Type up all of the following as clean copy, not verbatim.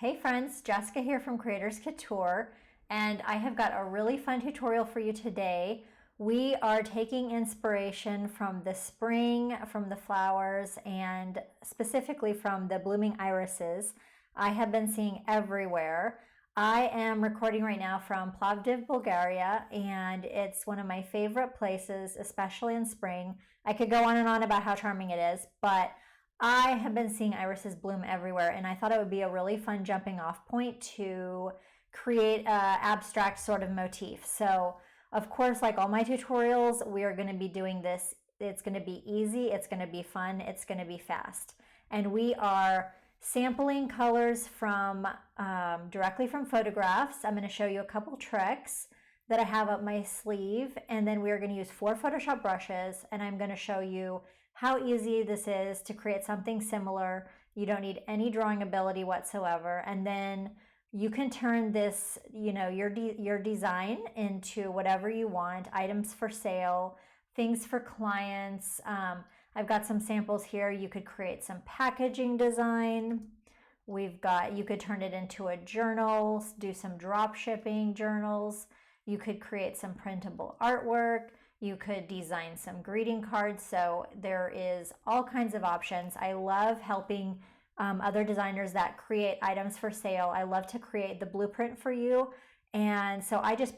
Hey friends, Jessica here from Creators Couture, and I have got a really fun tutorial for you today. We are taking inspiration from the spring, from the flowers, and specifically from the blooming irises I have been seeing everywhere. I am recording right now from Plovdiv, Bulgaria, and it's one of my favorite places, especially in spring. I could go on and on about how charming it is, but I have been seeing irises bloom everywhere, and I thought it would be a really fun jumping off point to create an abstract sort of motif. So, of course, like all my tutorials, we are going to be doing this. It's going to be easy, it's going to be fun, it's going to be fast. And we are sampling colors from directly from photographs. I'm going to show you a couple tricks that I have up my sleeve, and then we are going to use 4 Photoshop brushes, and I'm going to show you how easy this is to create something similar. You don't need any drawing ability whatsoever, and then you can turn this, your design into whatever you want. Items for sale, things for clients. I've got some samples here. You could create some packaging design. You could turn it into a journal, do some drop shipping journals. You could create some printable artwork. You could design some greeting cards. So there is all kinds of options. I love helping other designers that create items for sale. I love to create the blueprint for you. And so I just,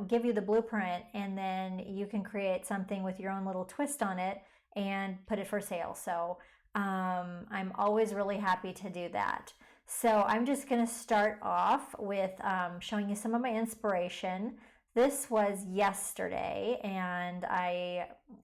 give you the blueprint, and then you can create something with your own little twist on it and put it for sale. So I'm always really happy to do that. So I'm just going to start off with showing you some of my inspiration. This was yesterday,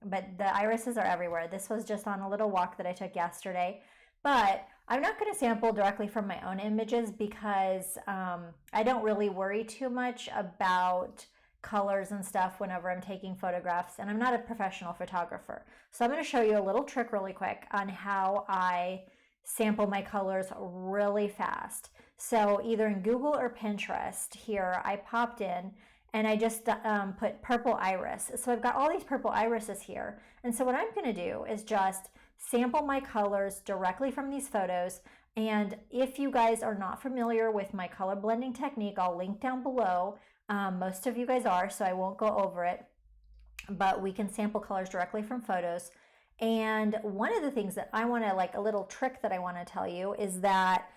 but the irises are everywhere. This was just on a little walk that I took yesterday. But I'm not going to sample directly from my own images because I don't really worry too much about colors and stuff whenever I'm taking photographs, and I'm not a professional photographer. So I'm going to show you a little trick really quick on how I sample my colors really fast. So either in Google or Pinterest here, I popped in and I just put purple iris. So I've got all these purple irises here. And so what I'm going to do is just sample my colors directly from these photos. And if you guys are not familiar with my color blending technique, I'll link down below. Most of you guys are, so I won't go over it. But we can sample colors directly from photos. And one of the things that I want to, like a little trick that I want to tell you is that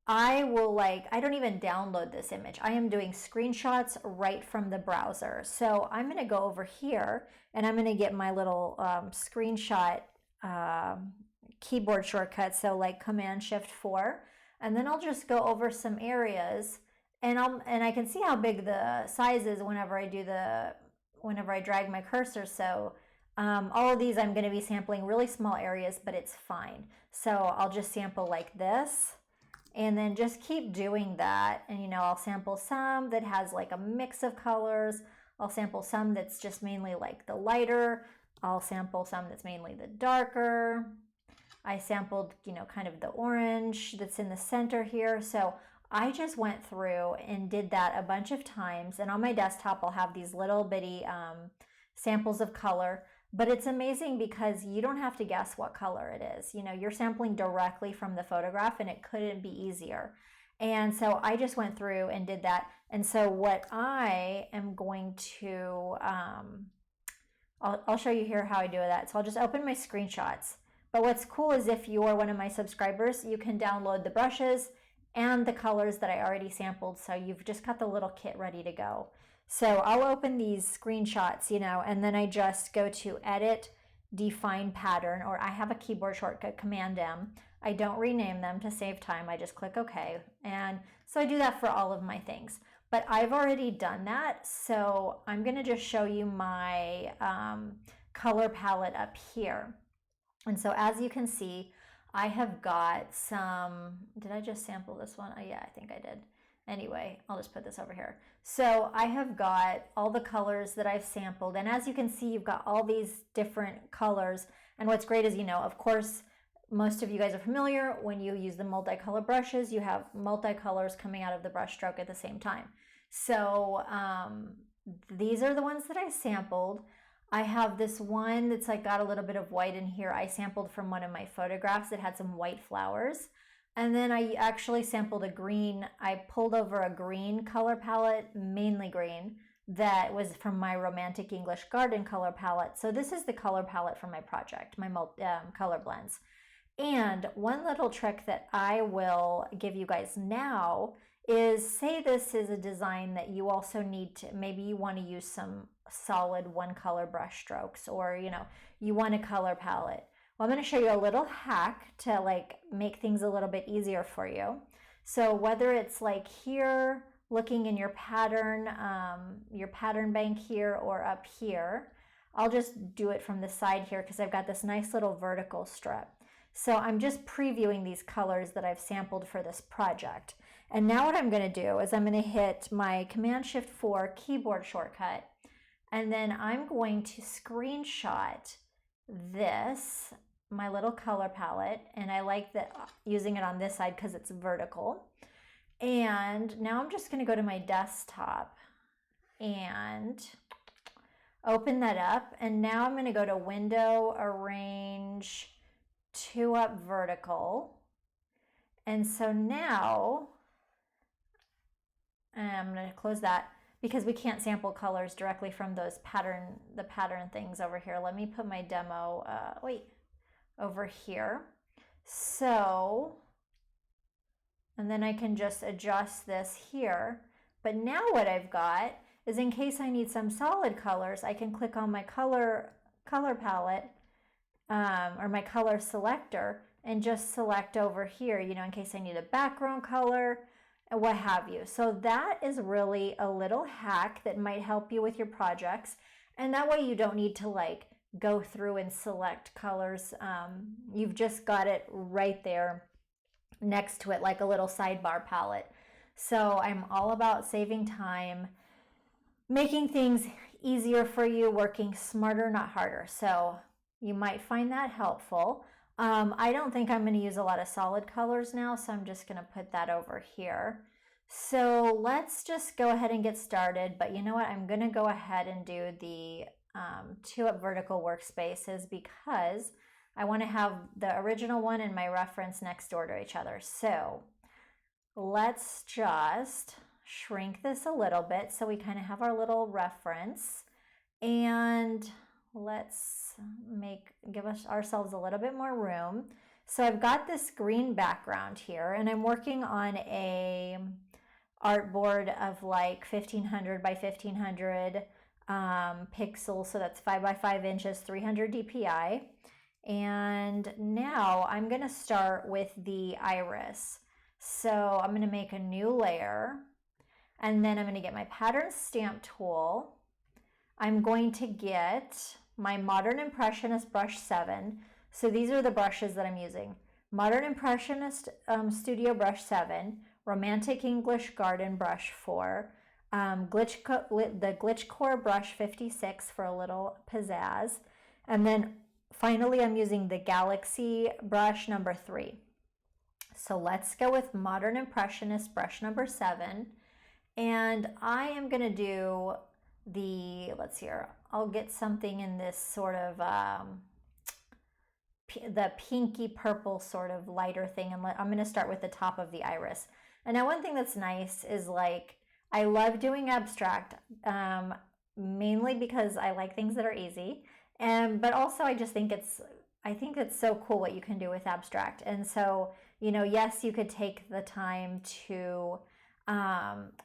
I don't even download this image. I am doing screenshots right from the browser. So I'm going to go over here and I'm going to get my little screenshot keyboard shortcut. So like Command-Shift-4, and then I'll just go over some areas, and I can see how big the size is whenever I drag my cursor. So all of these I'm going to be sampling really small areas, but it's fine. So I'll just sample like this. And then just keep doing that. And I'll sample some that has like a mix of colors. I'll sample some that's just mainly like the lighter. I'll sample some that's mainly the darker. I sampled, kind of the orange that's in the center here. So I just went through and did that a bunch of times. And on my desktop, I'll have these little bitty samples of color. But it's amazing because you don't have to guess what color it is. You're sampling directly from the photograph, and it couldn't be easier. And so I just went through and did that. And so what I am going to, I'll show you here how I do that. So I'll just open my screenshots. But what's cool is if you are one of my subscribers, you can download the brushes and the colors that I already sampled. So you've just got the little kit ready to go. So I'll open these screenshots, and then I just go to Edit, Define Pattern, or I have a keyboard shortcut, Command-M. I don't rename them to save time. I just click OK. And so I do that for all of my things. But I've already done that, so I'm going to just show you my color palette up here. And so as you can see, I have got some, did I just sample this one? Oh, yeah, I think I did. Anyway, I'll just put this over here. So I have got all the colors that I've sampled. And as you can see, you've got all these different colors. And what's great is, of course, most of you guys are familiar. When you use the multicolor brushes, you have multicolors coming out of the brush stroke at the same time. So these are the ones that I sampled. I have this one that's like got a little bit of white in here. I sampled from one of my photographs that had some white flowers. And then I actually sampled a green. I pulled over a green color palette, mainly green, that was from my Romantic English Garden color palette. So this is the color palette for my project, my color blends. And one little trick that I will give you guys now is, say this is a design that you also need to, maybe you want to use some solid one color brush strokes, or you want a color palette. Well, I'm going to show you a little hack to like make things a little bit easier for you. So whether it's like here, looking in your pattern bank here, or up here, I'll just do it from the side here because I've got this nice little vertical strip. So I'm just previewing these colors that I've sampled for this project. And now what I'm going to do is I'm going to hit my Command-Shift-4 keyboard shortcut, and then I'm going to screenshot this, my little color palette, and I like that using it on this side because it's vertical. And now I'm just going to go to my desktop and open that up, and now I'm going to go to Window, Arrange, 2-up vertical. And so now I'm going to close that because we can't sample colors directly from those the pattern things over here. Let me put my demo over here. So, and then I can just adjust this here. But now what I've got is, in case I need some solid colors, I can click on my color palette or my color selector and just select over here, in case I need a background color and what have you. So that is really a little hack that might help you with your projects. And that way you don't need to like go through and select colors. You've just got it right there next to it, like a little sidebar palette. So I'm all about saving time, making things easier for you, working smarter, not harder. So you might find that helpful. I don't think I'm going to use a lot of solid colors now, so I'm just going to put that over here. So let's just go ahead and get started. But you know what? I'm going to go ahead and do the 2-up vertical workspaces because I want to have the original one and my reference next door to each other. So let's just shrink this a little bit so we kind of have our little reference, and let's give ourselves a little bit more room. So I've got this green background here, and I'm working on a artboard of like 1500 by 1500 pixels, so that's 5 by 5 inches, 300 dpi. And now I'm going to start with the iris. So I'm going to make a new layer, and then I'm going to get my pattern stamp tool. I'm going to get my Modern Impressionist brush 7. So these are the brushes that I'm using. Modern Impressionist Studio brush 7, Romantic English Garden brush 4, the Glitch Core brush 56 for a little pizzazz, and then finally I'm using the Galaxy brush number 3. So let's go with Modern Impressionist brush number 7, and I am going to do let's see here, I'll get something in this sort of the pinky purple sort of lighter thing, and I'm going to start with the top of the iris. And now one thing that's nice is, like, I love doing abstract, mainly because I like things that are easy, but also I just think it's so cool what you can do with abstract. And so, yes, you could take the time to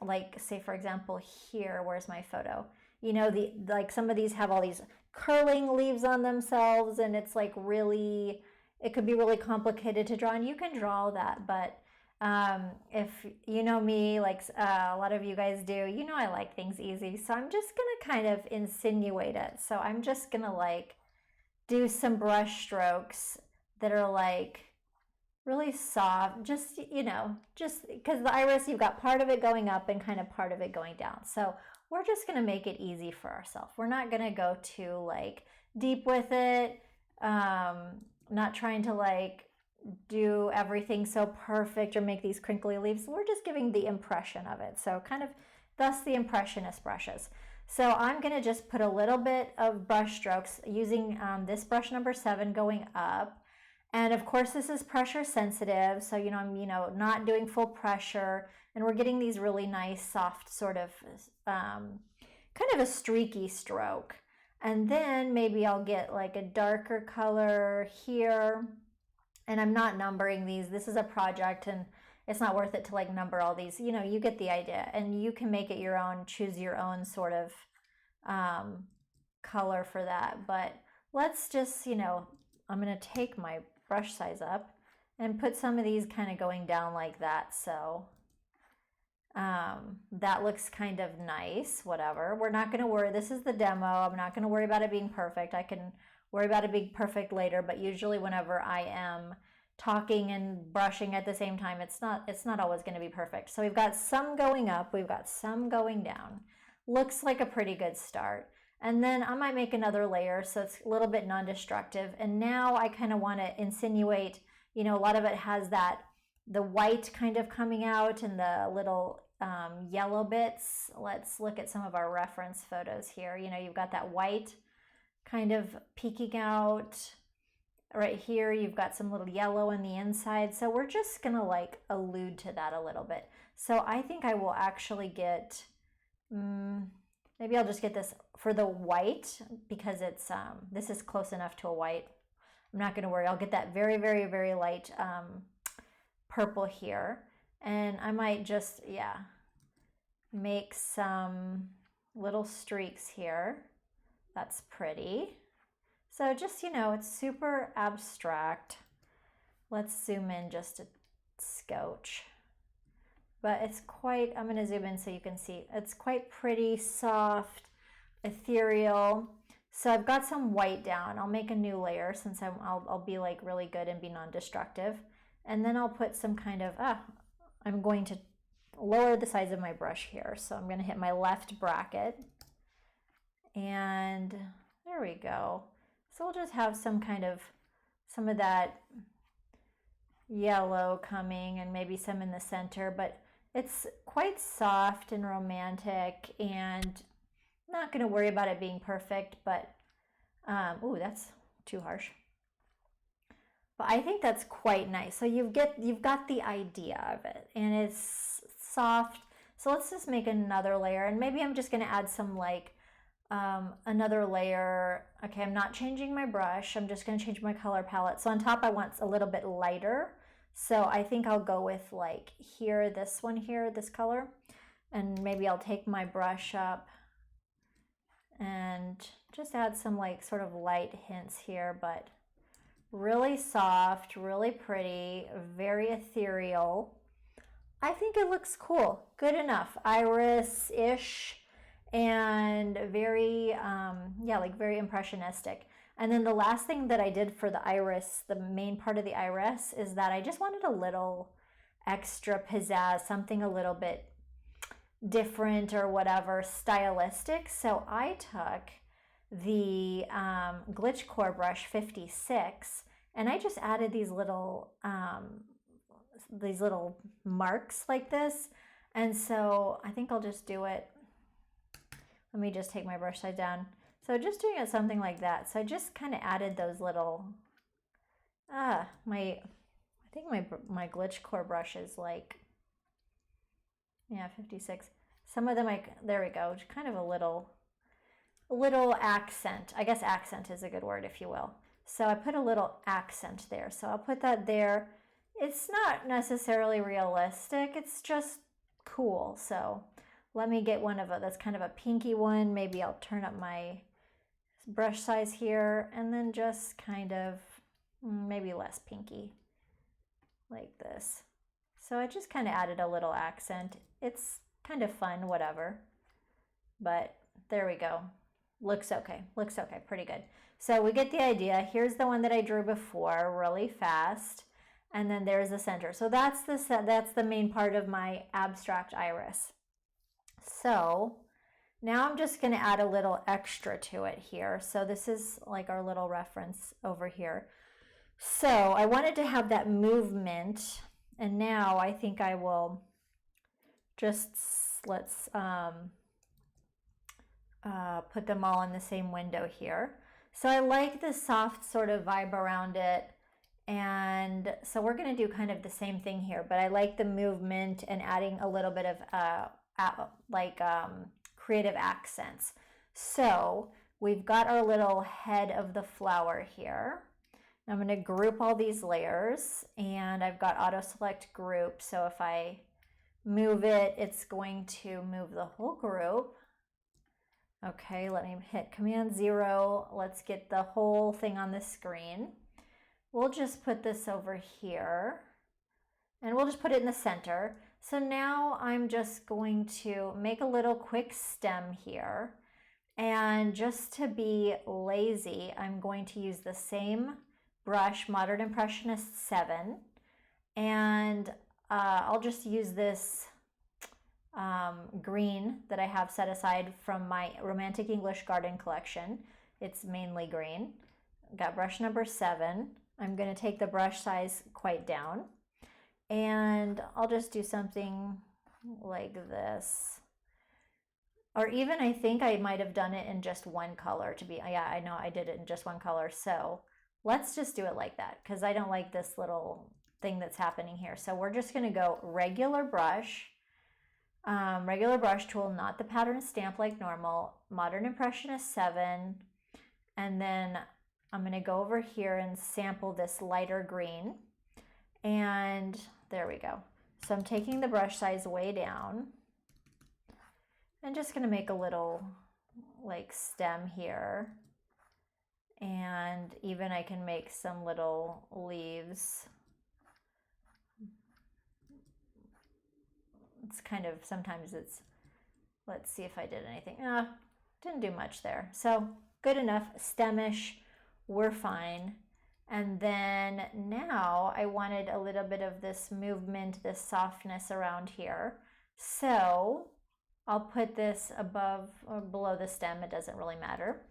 like, say for example here, where's my photo, like some of these have all these curling leaves on themselves, and it's like really, it could be really complicated to draw, and you can draw that. But if you know me, like a lot of you guys do, I like things easy, so I'm just gonna kind of insinuate it. So I'm just gonna like do some brush strokes that are like really soft, just because the iris, you've got part of it going up and kind of part of it going down. So we're just going to make it easy for ourselves. We're not going to go too like deep with it, not trying to like do everything so perfect or make these crinkly leaves. We're just giving the impression of it. So kind of thus the impressionist brushes. So I'm going to just put a little bit of brush strokes using this brush number 7 going up. And of course, this is pressure sensitive. So, I'm not doing full pressure. And we're getting these really nice, soft, sort of kind of a streaky stroke. And then maybe I'll get like a darker color here. And I'm not numbering these. This is a project and it's not worth it to like number all these. You get the idea. And you can make it your own, choose your own sort of color for that. But let's just, I'm going to take my brush size up and put some of these kind of going down like that. So that looks kind of nice, whatever. We're not going to worry. This is the demo. I'm not going to worry about it being perfect. I can worry about it being perfect later, but usually whenever I am talking and brushing at the same time, it's not always going to be perfect. So we've got some going up, we've got some going down. Looks like a pretty good start. And then I might make another layer so it's a little bit non-destructive. And now I kind of want to insinuate, a lot of it has the white kind of coming out and the little yellow bits. Let's look at some of our reference photos here. You've got that white kind of peeking out. Right here, you've got some little yellow on the inside. So we're just gonna like allude to that a little bit. So I think I will actually get, maybe I'll just get this for the white because it's, this is close enough to a white. I'm not gonna worry, I'll get that very, very, very light purple here. And I might just, make some little streaks here. That's pretty. So just, it's super abstract. Let's zoom in just a scotch. But it's quite, I'm gonna zoom in so you can see, it's quite pretty, soft, ethereal. So I've got some white down. I'll make a new layer since I'll be like really good and be non-destructive. And then I'll put some kind of, I'm going to lower the size of my brush here. So I'm gonna hit my left bracket. And there we go. So we'll just have some of that yellow coming and maybe some in the center, but it's quite soft and romantic and not gonna worry about it being perfect, but, ooh, that's too harsh. But I think that's quite nice. So you've got the idea of it and it's soft. So let's just make another layer and maybe I'm just gonna add some like, another layer. Okay, I'm not changing my brush. I'm just gonna change my color palette. So on top I want a little bit lighter. So I think I'll go with like here, this one here, this color. And maybe I'll take my brush up and just add some like sort of light hints here, but really soft, really pretty, very ethereal. I think it looks cool, good enough, iris-ish, and very, like very impressionistic. And then the last thing that I did for the iris, the main part of the iris, is that I just wanted a little extra pizzazz, something a little bit different or whatever, stylistic. So I took the Glitch Core brush 56 and I just added these little marks like this. And so I think I'll just do it. Let me just take my brush size down. So just doing it something like that. So I just kind of added those little, I think my Glitch Core brush is like, 56. Some of them, there we go, kind of a little accent. I guess accent is a good word, if you will. So I put a little accent there. So I'll put that there. It's not necessarily realistic. It's just cool. So let me get one that's kind of a pinky one. Maybe I'll turn up my brush size here and then just kind of maybe less pinky like this. So I just kind of added a little accent. It's kind of fun, whatever. But there we go. Looks okay, pretty good. So we get the idea. Here's the one that I drew before, really fast. And then there's the center. So that's the main part of my abstract iris. So now I'm just going to add a little extra to it here. So this is like our little reference over here. So I wanted to have that movement. And now I think I will just, let's put them all in the same window here. So I like the soft sort of vibe around it. And so we're going to do kind of the same thing here, but I like the movement and adding a little bit of creative accents. So we've got our little head of the flower here. I'm going to group all these layers, and I've got auto select group. So if I move it, it's going to move the whole group. Okay, let me hit Command 0. Let's get the whole thing on the screen. We'll just put this over here, and we'll just put it in the center. So now I'm just going to make a little quick stem here. And just to be lazy, I'm going to use the same brush, Modern Impressionist 7. And I'll just use this green that I have set aside from my Romantic English Garden collection. It's mainly green. Got brush number 7. I'm going to take the brush size quite down, and I'll just do something like this. Or even I think I might have done it in just one color to be, yeah, I know I did it in just one color. So let's just do it like that because I don't like this little thing that's happening here. So we're just going to go regular brush tool, not the pattern stamp like normal, Modern Impressionist 7, and then I'm going to go over here and sample this lighter green, and there we go. So I'm taking the brush size way down and just going to make a little like stem here, and even I can make some little leaves. It's kind of, sometimes it's, let's see if I did anything. Didn't do much there. So good enough, stemish, we're fine. And then now I wanted a little bit of this movement, this softness around here. So I'll put this above or below the stem, it doesn't really matter.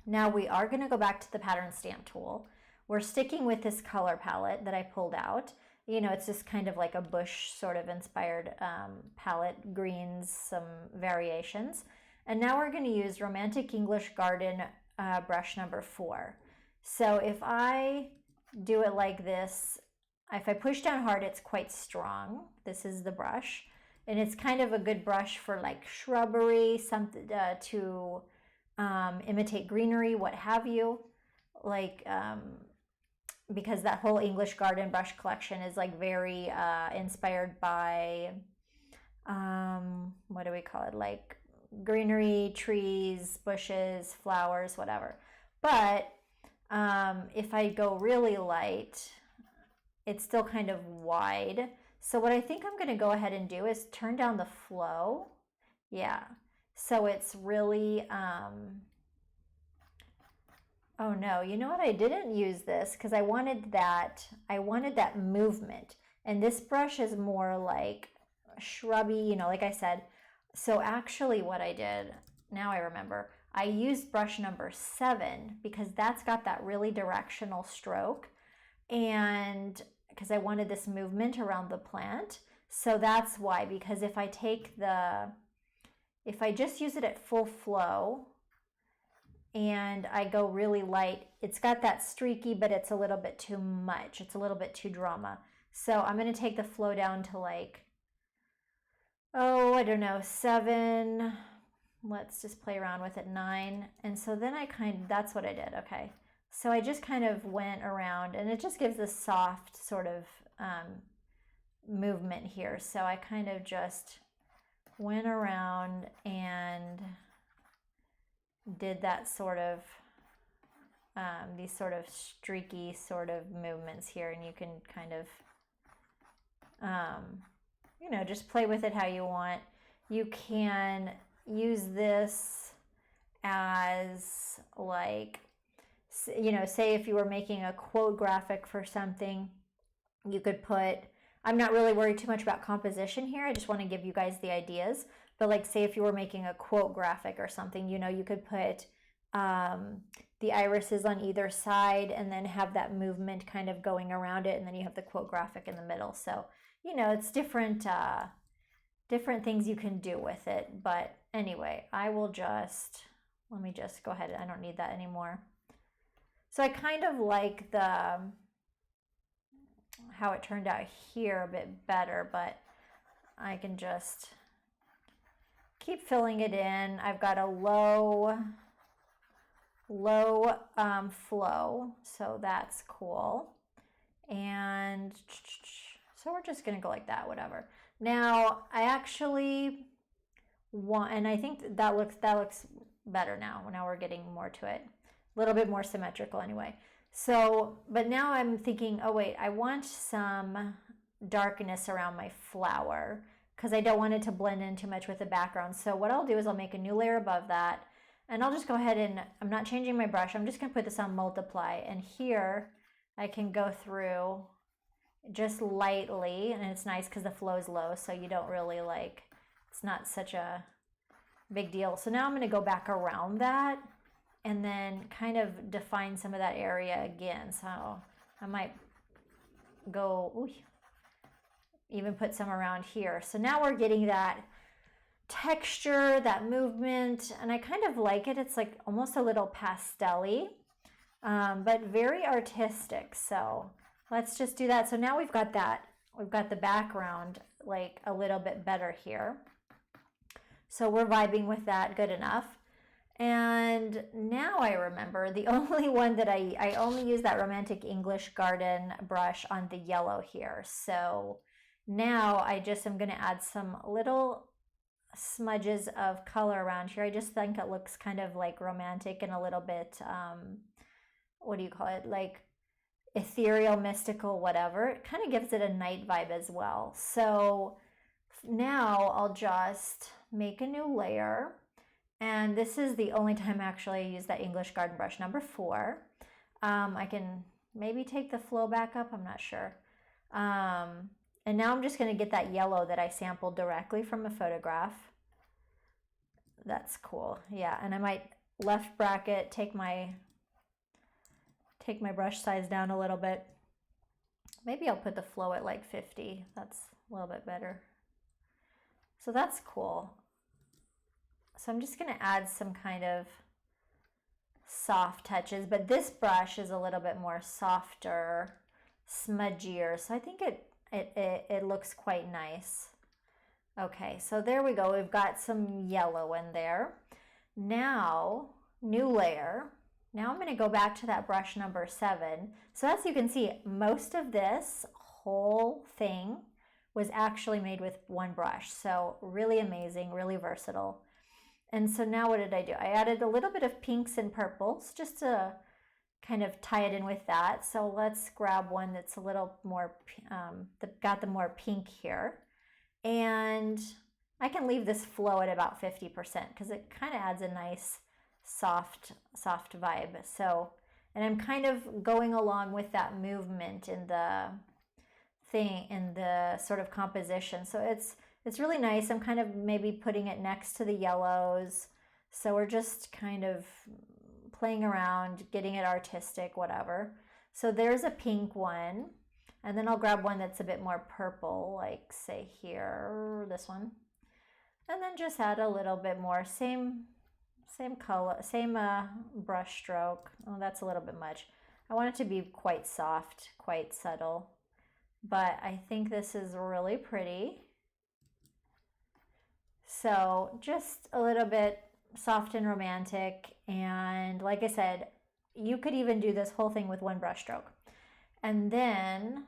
Now we are going to go back to the pattern stamp tool. We're sticking with this color palette that I pulled out. You know, it's just kind of like a bush sort of inspired palette, greens, some variations. And now we're going to use Romantic English Garden brush number 4. So if I do it like this, if I push down hard, it's quite strong. This is the brush. And it's kind of a good brush for like shrubbery, something to imitate greenery, what have you. Like, because that whole English Garden brush collection is like very inspired by, what do we call it? Like greenery, trees, bushes, flowers, whatever. But if I go really light, it's still kind of wide. So what I think I'm going to go ahead and do is turn down the flow. Yeah. So it's really, oh no, you know what? I didn't use this because I wanted that movement. And this brush is more like shrubby, you know, like I said. So actually what I did, now I remember, I used brush number 7 because that's got that really directional stroke, and because I wanted this movement around the plant. So that's why, because if I just use it at full flow and I go really light, it's got that streaky, but it's a little bit too much. It's a little bit too drama. So I'm going to take the flow down to like, oh, I don't know, 7. Let's just play around with it, 9. And so then that's what I did. Okay. So I just kind of went around, and it just gives this soft sort of movement here. So I kind of just went around and did that sort of, these sort of streaky sort of movements here. And you can kind of, you know, just play with it how you want. You can use this as like, you know, say if you were making a quote graphic for something, you could put, I'm not really worried too much about composition here. I just want to give you guys the ideas. But like, say if you were making a quote graphic or something, you know, you could put the irises on either side and then have that movement kind of going around it. And then you have the quote graphic in the middle. So, you know, it's different things you can do with it. But anyway, let me just go ahead. I don't need that anymore. So I kind of like the how it turned out here a bit better, but I can just keep filling it in. I've got a low flow, so that's cool. And so we're just gonna go like that, whatever. Now I actually want, and I think that looks better now. Now we're getting more to it, a little bit more symmetrical anyway. So, but now I'm thinking, oh wait, I want some darkness around my flower because I don't want it to blend in too much with the background. So what I'll do is I'll make a new layer above that, and I'll just go ahead and, I'm not changing my brush, I'm just gonna put this on multiply, and here I can go through just lightly, and it's nice because the flow is low, so you don't really like, it's not such a big deal. So now I'm gonna go back around that and then kind of define some of that area again. So I might go, ooh, even put some around here. So now we're getting that texture, that movement, and I kind of like it. It's like almost a little pastel-y, but very artistic. So let's just do that. So now we've got that. We've got the background like a little bit better here. So we're vibing with that good enough. And now I remember the only one that I only use that Romantic English Garden brush on the yellow here. So now I just am going to add some little smudges of color around here. I just think it looks kind of like romantic and a little bit, what do you call it? Like ethereal, mystical, whatever. It kind of gives it a night vibe as well. So now I'll just make a new layer. And this is the only time actually I use that English Garden brush number 4. I can maybe take the flow back up, I'm not sure. And now I'm just going to get that yellow that I sampled directly from a photograph. That's cool. Yeah, and I might left bracket, take my brush size down a little bit. Maybe I'll put the flow at like 50. That's a little bit better. So that's cool. So I'm just going to add some kind of soft touches, but this brush is a little bit more softer, smudgier. So I think it looks quite nice. Okay, so there we go. We've got some yellow in there. Now, new layer. Now I'm going to go back to that brush number 7. So as you can see, most of this whole thing was actually made with one brush. So really amazing, really versatile. And so now what did I do? I added a little bit of pinks and purples just to kind of tie it in with that. So let's grab one that's a little more, got the more pink here. And I can leave this flow at about 50% because it kind of adds a nice soft vibe. So, and I'm kind of going along with that movement in the thing, in the sort of composition. So it's really nice. I'm kind of maybe putting it next to the yellows. So we're just kind of playing around, getting it artistic, whatever. So there's a pink one. And then I'll grab one that's a bit more purple, like say here, this one. And then just add a little bit more, same color, same brush stroke. Oh, that's a little bit much. I want it to be quite soft, quite subtle. But I think this is really pretty. So just a little bit soft and romantic. And like I said, you could even do this whole thing with one brush stroke. And then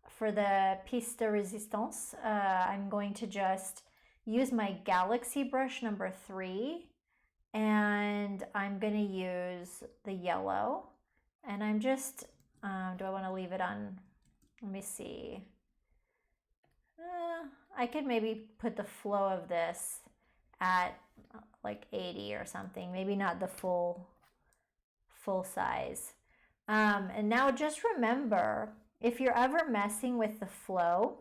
for the piece de resistance, I'm going to just use my Galaxy brush number 3. And I'm going to use the yellow. And I'm just, do I want to leave it on? Let me see. I could maybe put the flow of this at like 80 or something, maybe not the full size. And now just remember, if you're ever messing with the flow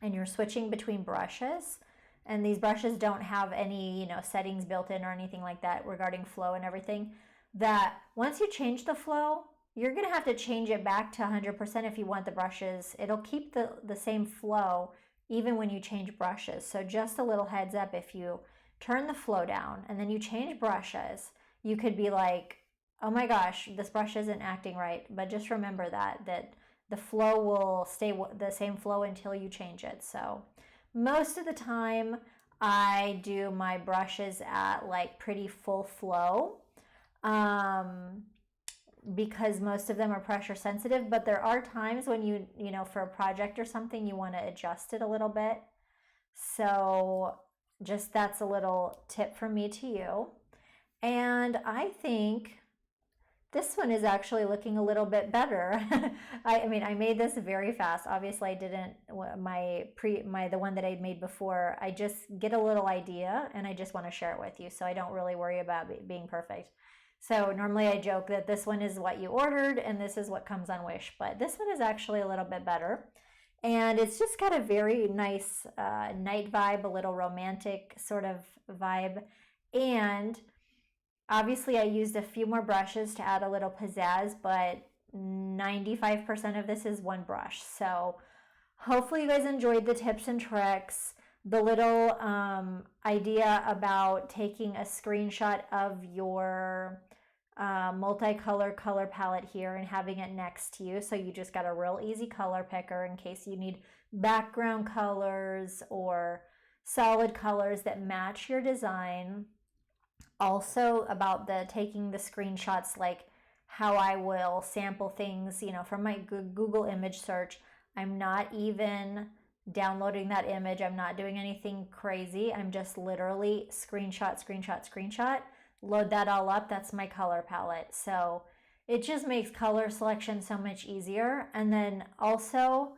and you're switching between brushes, and these brushes don't have any, settings built in or anything like that regarding flow and everything, that once you change the flow, you're going to have to change it back to 100% if you want the brushes. It'll keep the same flow even when you change brushes. So just a little heads up, if you turn the flow down and then you change brushes, you could be like, oh my gosh, this brush isn't acting right. But just remember that the flow will stay the same flow until you change it. So most of the time I do my brushes at like pretty full flow, because most of them are pressure sensitive, but there are times when you know, for a project or something, you want to adjust it a little bit. So just that's a little tip from me to you. And I think this one is actually looking a little bit better. I mean, I made this very fast. Obviously, I didn't the one that I made before. I just get a little idea and I just want to share it with you, so I don't really worry about being perfect. So normally I joke that this one is what you ordered and this is what comes on Wish, but this one is actually a little bit better. And it's just got a very nice night vibe, a little romantic sort of vibe. And obviously, I used a few more brushes to add a little pizzazz, but 95% of this is one brush. So hopefully you guys enjoyed the tips and tricks, the little idea about taking a screenshot of your multicolor color palette here and having it next to you. So you just got a real easy color picker in case you need background colors or solid colors that match your design. Also about the taking the screenshots, like how I will sample things, you know, from my Google image search. I'm not even downloading that image. I'm not doing anything crazy. I'm just literally screenshot, screenshot, screenshot, load that all up. That's my color palette. So it just makes color selection so much easier. And then also,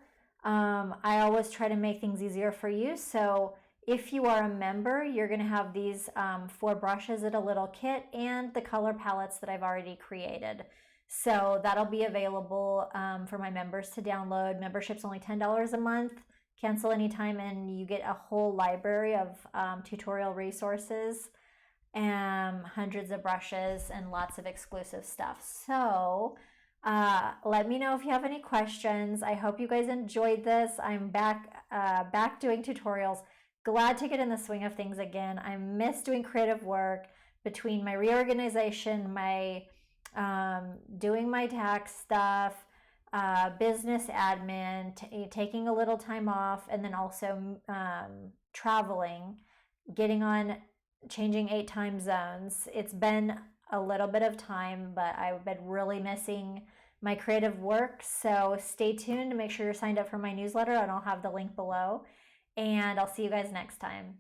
I always try to make things easier for you. So if you are a member, you're going to have these 4 brushes in a little kit and the color palettes that I've already created. So that'll be available for my members to download. Membership's only $10 a month. Cancel anytime and you get a whole library of tutorial resources, hundreds of brushes, and lots of exclusive stuff. So let me know if you have any questions. I hope you guys enjoyed this. I'm back doing tutorials. Glad to get in the swing of things again. I miss doing creative work between my reorganization, my doing my tax stuff, business admin, taking a little time off, and then also traveling, changing 8 time zones. It's been a little bit of time, but I've been really missing my creative work. So stay tuned to make sure you're signed up for my newsletter, and I'll have the link below. And I'll see you guys next time.